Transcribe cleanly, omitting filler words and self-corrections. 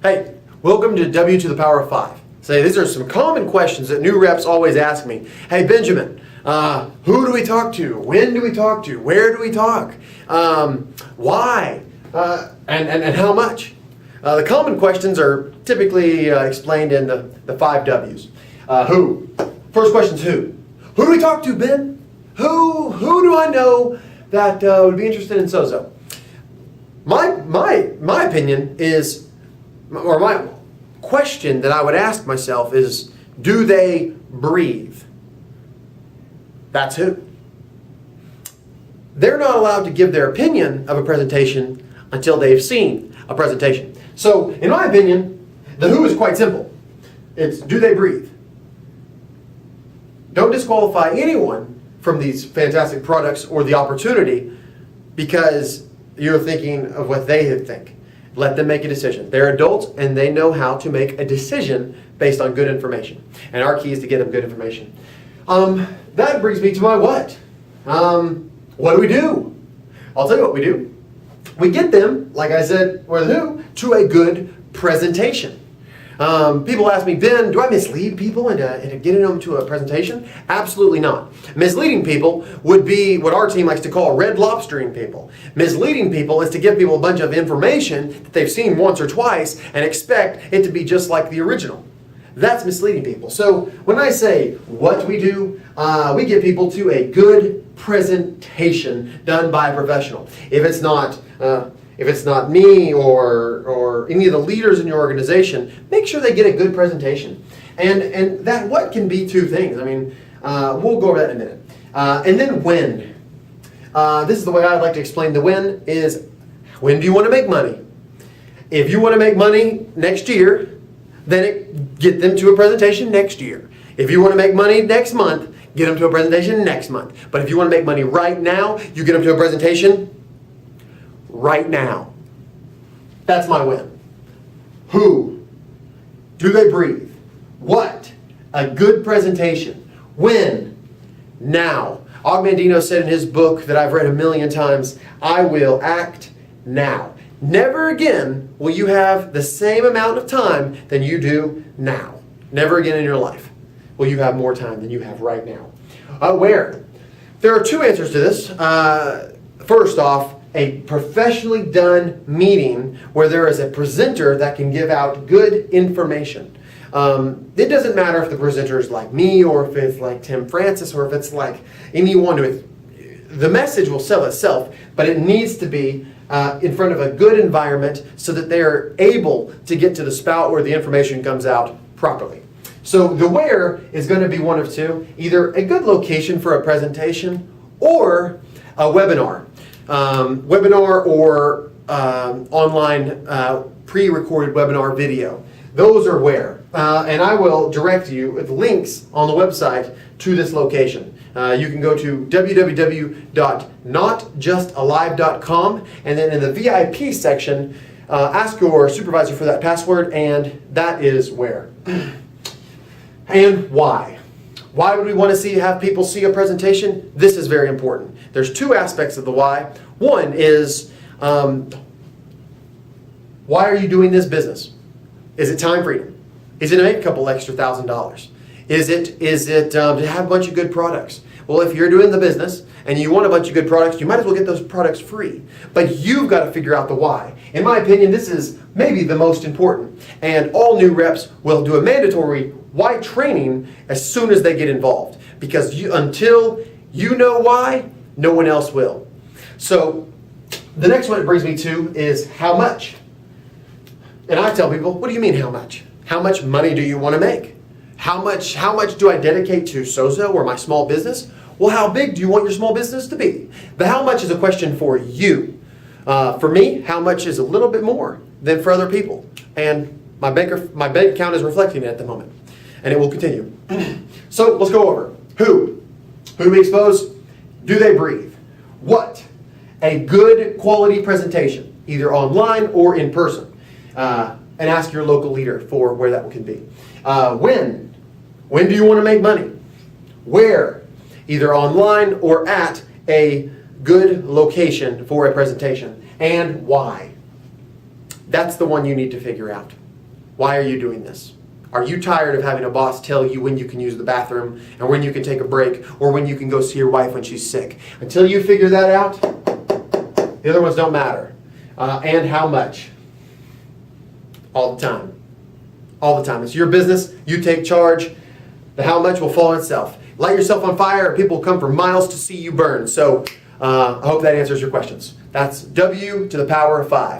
Hey, welcome to W to the power of 5. Say, these are some common questions that new reps always ask me. Hey, Benjamin, who do we talk to? When do we talk to? Where do we talk? Why? And how much? The common questions are typically explained in the 5 W's. Who? First question's who? Who do we talk to, Ben? Who do I know that would be interested in Sozo? My opinion is, or my question that I would ask myself is, do they breathe? That's who. They're not allowed to give their opinion of a presentation until they've seen a presentation. So, in my opinion, the who is quite simple. It's, do they breathe? Don't disqualify anyone from these fantastic products or the opportunity because you're thinking of what they think. Let them make a decision. They're adults and they know how to make a decision based on good information. And our key is to get them good information. That brings me to my what. What do we do? I'll tell you what we do. We get them, like I said, with who, to a good presentation. People ask me, Ben, do I mislead people into getting them to a presentation? Absolutely not. Misleading people would be what our team likes to call red lobstering people. Misleading people is to give people a bunch of information that they've seen once or twice and expect it to be just like the original. That's misleading people. So when I say what we do, we get people to a good presentation done by a professional. If it's not me or any of the leaders in your organization, make sure they get a good presentation. And that what can be two things. I mean, we'll go over that in a minute. And then when. This is the way I'd like to explain the when is, when do you want to make money? If you want to make money next year, then get them to a presentation next year. If you want to make money next month, get them to a presentation next month. But if you want to make money right now, you get them to a presentation right now. That's my win. Who? Do they breathe? What? A good presentation. When? Now. Og Mandino said in his book that I've read 1,000,000 times, I will act now. Never again will you have the same amount of time than you do now. Never again in your life will you have more time than you have right now. Where? There are two answers to this. First off, a professionally done meeting where there is a presenter that can give out good information. It doesn't matter if the presenter is like me or if it's like Tim Francis or if it's like anyone. The message will sell itself, but it needs to be in front of a good environment so that they're able to get to the spout where the information comes out properly. So the where is going to be one of two. Either a good location for a presentation or a webinar. Webinar or online pre-recorded webinar video. Those are where. And I will direct you with links on the website to this location. You can go to www.notjustalive.com and then in the VIP section, ask your supervisor for that password, and that is where. And why? Why would we want to have people see a presentation? This is very important. There's two aspects of the why. One is, why are you doing this business? Is it time freedom? Is it to make a couple extra $1,000? Is it to have a bunch of good products? Well, if you're doing the business and you want a bunch of good products, you might as well get those products free. But you've got to figure out the why. In my opinion, this is maybe the most important. And all new reps will do a mandatory why training as soon as they get involved. Because until you know why, no one else will. So the next one it brings me to is how much. And I tell people, what do you mean how much? How much money do you want to make? How much do I dedicate to Sozo or my small business? Well, how big do you want your small business to be? The how much is a question for you. For me, how much is a little bit more than for other people. And my bank account is reflecting it at the moment. And it will continue. So let's go over. Who? Who do we expose? Do they breathe? What? A good quality presentation, either online or in person. And ask your local leader for where that can be. When? When do you want to make money? Where? Either online or at a good location for a presentation. And why? That's the one you need to figure out. Why are you doing this? Are you tired of having a boss tell you when you can use the bathroom and when you can take a break or when you can go see your wife when she's sick? Until you figure that out, the other ones don't matter. And how much? All the time. All the time. It's your business. You take charge. The how much will follow itself. Light yourself on fire and people will come for miles to see you burn. So I hope that answers your questions. That's W to the power of 5.